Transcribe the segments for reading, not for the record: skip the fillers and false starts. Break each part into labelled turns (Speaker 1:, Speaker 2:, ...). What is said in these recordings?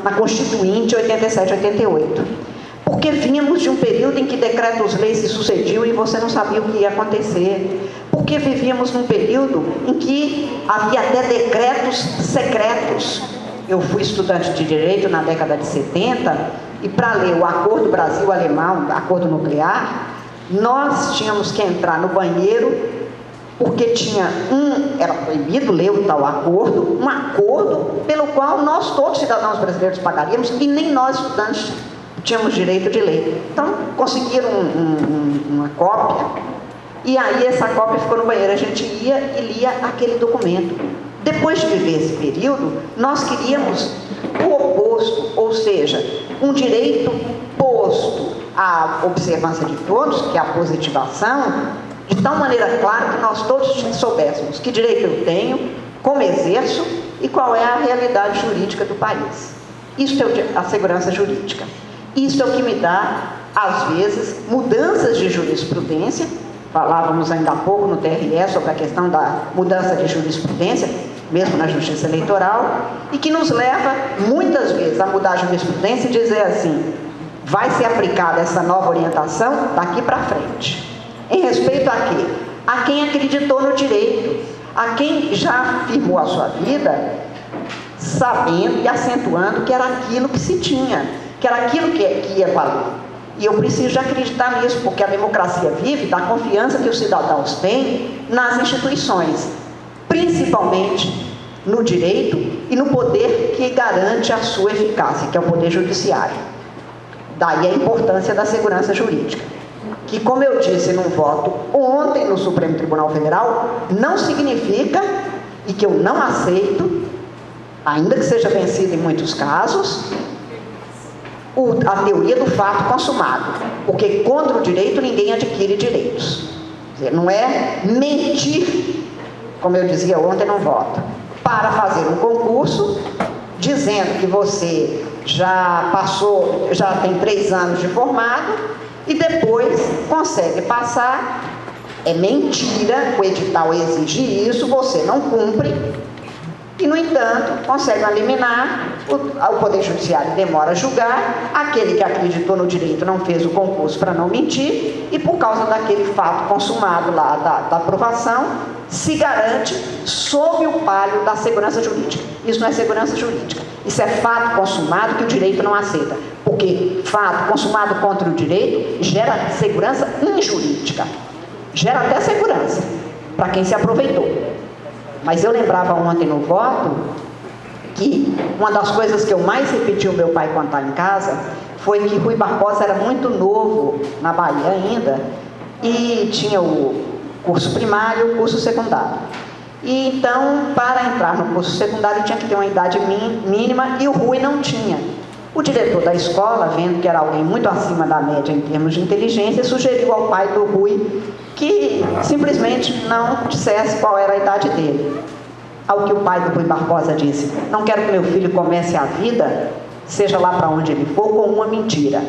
Speaker 1: na Constituinte 87 e 88. Porque vínhamos de um período em que decretos-leis se sucediam e você não sabia o que ia acontecer. Porque vivíamos num período em que havia até decretos secretos. Eu fui estudante de Direito na década de 70 e para ler o Acordo Brasil-Alemão, Acordo Nuclear, nós tínhamos que entrar no banheiro porque era proibido ler o tal acordo, um acordo pelo qual nós todos, cidadãos brasileiros, pagaríamos e nem nós, estudantes, tínhamos direito de ler. Então, conseguiram uma cópia e aí essa cópia ficou no banheiro. A gente ia e lia aquele documento. Depois de viver esse período, nós queríamos o oposto, ou seja, um direito posto à observância de todos, que é a positivação, de tal maneira clara que nós todos soubéssemos que direito eu tenho, como exerço e qual é a realidade jurídica do país. Isso é a segurança jurídica. Isso é o que me dá, às vezes, mudanças de jurisprudência. Falávamos ainda há pouco no TRE sobre a questão da mudança de jurisprudência, mesmo na Justiça Eleitoral, e que nos leva, muitas vezes, a mudar a jurisprudência e dizer assim, vai ser aplicada essa nova orientação daqui para frente. Em respeito a quê? A quem acreditou no direito, a quem já firmou a sua vida, sabendo e acentuando que era aquilo que se tinha, que era aquilo que ia valer. E eu preciso de acreditar nisso, porque a democracia vive da confiança que os cidadãos têm nas instituições, principalmente no direito e no poder que garante a sua eficácia, que é o poder judiciário. Daí a importância da segurança jurídica, que, como eu disse num voto ontem no Supremo Tribunal Federal, não significa, e que eu não aceito, ainda que seja vencida em muitos casos, a teoria do fato consumado, porque contra o direito ninguém adquire direitos. Quer dizer, não é mentir, como eu dizia ontem no voto, para fazer um concurso, dizendo que você já passou, já tem 3 anos de formado, e depois consegue passar. É mentira, o edital exige isso, você não cumpre, e, no entanto, consegue eliminar, o Poder Judiciário demora a julgar, aquele que acreditou no direito não fez o concurso para não mentir, e por causa daquele fato consumado lá da aprovação, se garante sob o palio da segurança jurídica. Isso não é segurança jurídica, isso é fato consumado que o direito não aceita, porque fato consumado contra o direito gera segurança injurídica, gera até segurança para quem se aproveitou. Mas eu lembrava ontem no voto que uma das coisas que eu mais repeti o meu pai contar em casa foi que Rui Barbosa era muito novo na Bahia ainda e tinha o curso primário e o curso secundário. E então, para entrar no curso secundário, tinha que ter uma idade mínima e o Rui não tinha. O diretor da escola, vendo que era alguém muito acima da média em termos de inteligência, sugeriu ao pai do Rui que simplesmente não dissesse qual era a idade dele. Ao que o pai do Rui Barbosa disse: não quero que meu filho comece a vida, seja lá para onde ele for, com uma mentira.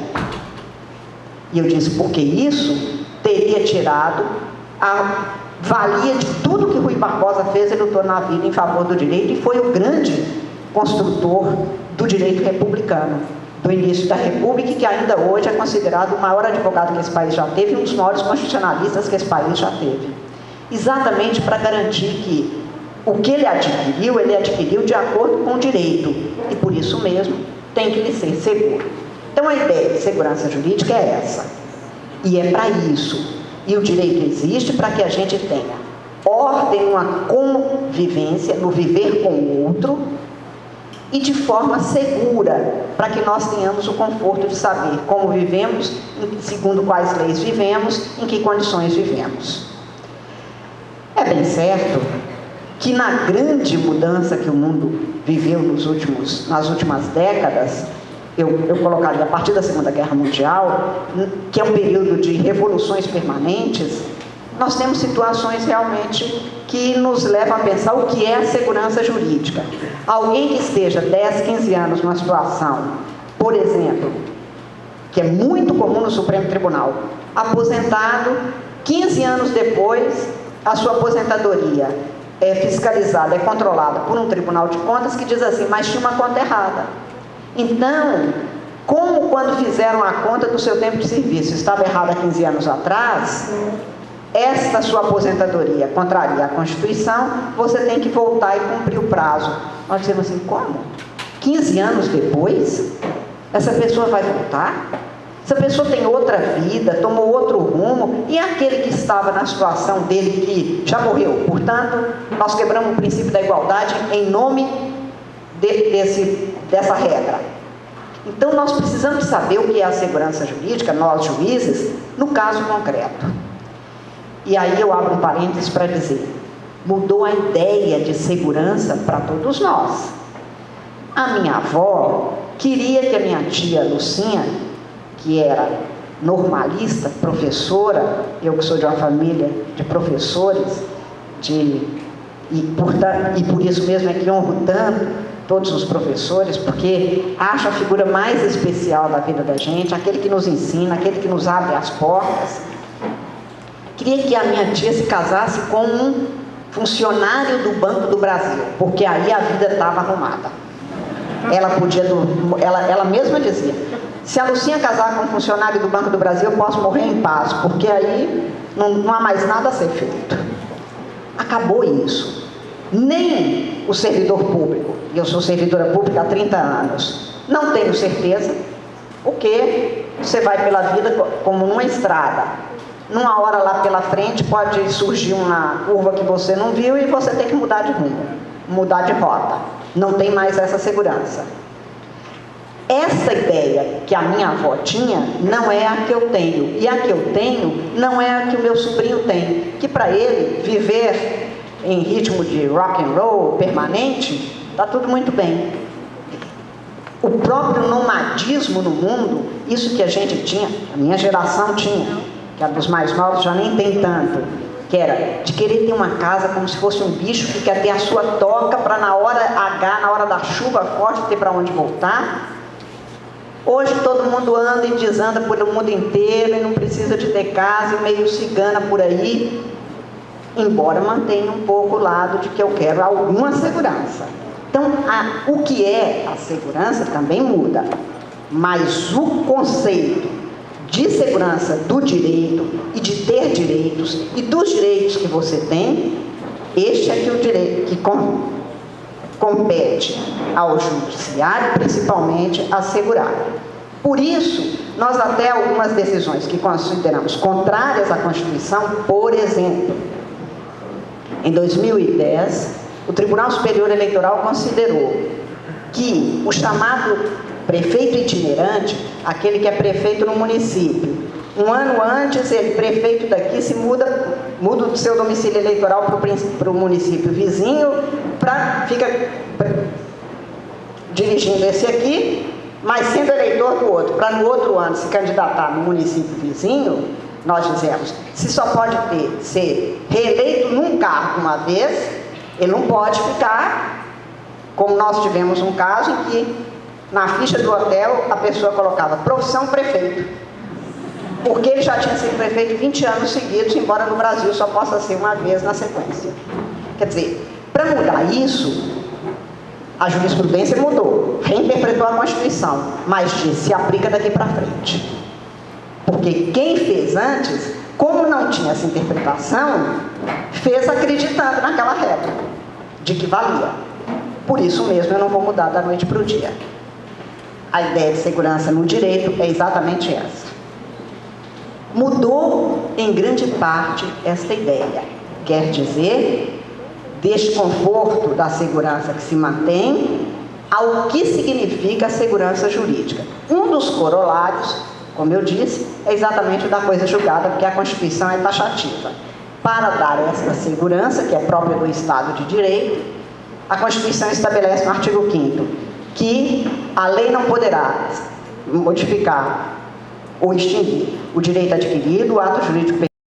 Speaker 1: E eu disse, porque isso teria tirado a valia de tudo que Rui Barbosa fez e lutou na vida em favor do direito, e foi o grande construtor do direito republicano, do início da República, que ainda hoje é considerado o maior advogado que esse país já teve e um dos maiores constitucionalistas que esse país já teve. Exatamente para garantir que o que ele adquiriu de acordo com o direito, e por isso mesmo tem que lhe ser seguro. Então a ideia de segurança jurídica é essa, e é para isso. E o direito existe para que a gente tenha ordem, uma convivência, no viver com o outro, e de forma segura, para que nós tenhamos o conforto de saber como vivemos, segundo quais leis vivemos, em que condições vivemos. É bem certo que na grande mudança que o mundo viveu nas últimas décadas, eu colocaria a partir da Segunda Guerra Mundial, que é um período de revoluções permanentes, nós temos situações realmente que nos levam a pensar o que é a segurança jurídica. Alguém que esteja 10, 15 anos numa situação, por exemplo, que é muito comum no Supremo Tribunal, aposentado, 15 anos depois, a sua aposentadoria é fiscalizada, é controlada por um tribunal de contas que diz assim, mas tinha uma conta errada. Então, como quando fizeram a conta do seu tempo de serviço estava errada há 15 anos atrás, esta sua aposentadoria contraria a Constituição, você tem que voltar e cumprir o prazo. Nós dizemos assim, como? 15 anos depois, essa pessoa vai voltar? Essa pessoa tem outra vida, tomou outro rumo, e aquele que estava na situação dele que já morreu. Portanto, nós quebramos o princípio da igualdade em nome dessa regra. Então, nós precisamos saber o que é a segurança jurídica, nós juízes, no caso concreto. E aí eu abro um parênteses para dizer, mudou a ideia de segurança para todos nós. A minha avó queria que a minha tia Lucinha, que era normalista, professora, eu que sou de uma família de professores, e por isso mesmo é que honro tanto todos os professores, porque acho a figura mais especial da vida da gente, aquele que nos ensina, aquele que nos abre as portas. Queria que a minha tia se casasse com um funcionário do Banco do Brasil, porque aí a vida estava arrumada. Ela mesma dizia, se a Lucinha casar com um funcionário do Banco do Brasil, eu posso morrer em paz, porque aí não há mais nada a ser feito. Acabou isso. Nem o servidor público, e eu sou servidora pública há 30 anos, não tenho certeza, porque você vai pela vida como numa estrada. Numa hora lá pela frente pode surgir uma curva que você não viu e você tem que mudar de rumo, mudar de rota. Não tem mais essa segurança. Essa ideia que a minha avó tinha não é a que eu tenho. E a que eu tenho não é a que o meu sobrinho tem. Que para ele, viver em ritmo de rock and roll permanente, está tudo muito bem. O próprio nomadismo no mundo, isso que a gente tinha, a minha geração tinha, que a dos mais novos já nem tem tanto, que era de querer ter uma casa como se fosse um bicho que quer ter a sua toca para na hora H, na hora da chuva forte, ter para onde voltar. Hoje todo mundo anda e desanda por o mundo inteiro e não precisa de ter casa e meio cigana por aí, embora mantenha um pouco o lado de que eu quero alguma segurança. Então, o que é a segurança também muda, mas o conceito de segurança do direito e de ter direitos e dos direitos que você tem, este é que o direito que compete ao judiciário, principalmente, assegurar. Por isso, nós até algumas decisões que consideramos contrárias à Constituição, por exemplo, em 2010, o Tribunal Superior Eleitoral considerou que o chamado prefeito itinerante, aquele que é prefeito no município, um ano antes, ele, prefeito daqui, se muda do seu domicílio eleitoral para o município vizinho, fica dirigindo esse aqui, mas sendo eleitor do outro, para no outro ano se candidatar no município vizinho. Nós dizemos, se só pode ser reeleito num cargo uma vez, ele não pode ficar, como nós tivemos um caso em que na ficha do hotel a pessoa colocava profissão prefeito, porque ele já tinha sido prefeito 20 anos seguidos, embora no Brasil só possa ser uma vez na sequência. Quer dizer, para mudar isso, a jurisprudência mudou, reinterpretou a Constituição, mas disse, se aplica daqui para frente. Porque quem fez antes, como não tinha essa interpretação, fez acreditando naquela regra, de que valia. Por isso mesmo eu não vou mudar da noite para o dia. A ideia de segurança no direito é exatamente essa. Mudou em grande parte esta ideia, quer dizer, deste conforto da segurança que se mantém, ao que significa a segurança jurídica. Um dos corolários, como eu disse, é exatamente o da coisa julgada, porque a Constituição é taxativa. Para dar essa segurança, que é própria do Estado de Direito, a Constituição estabelece no artigo 5º que a lei não poderá modificar ou extinguir o direito adquirido, o ato jurídico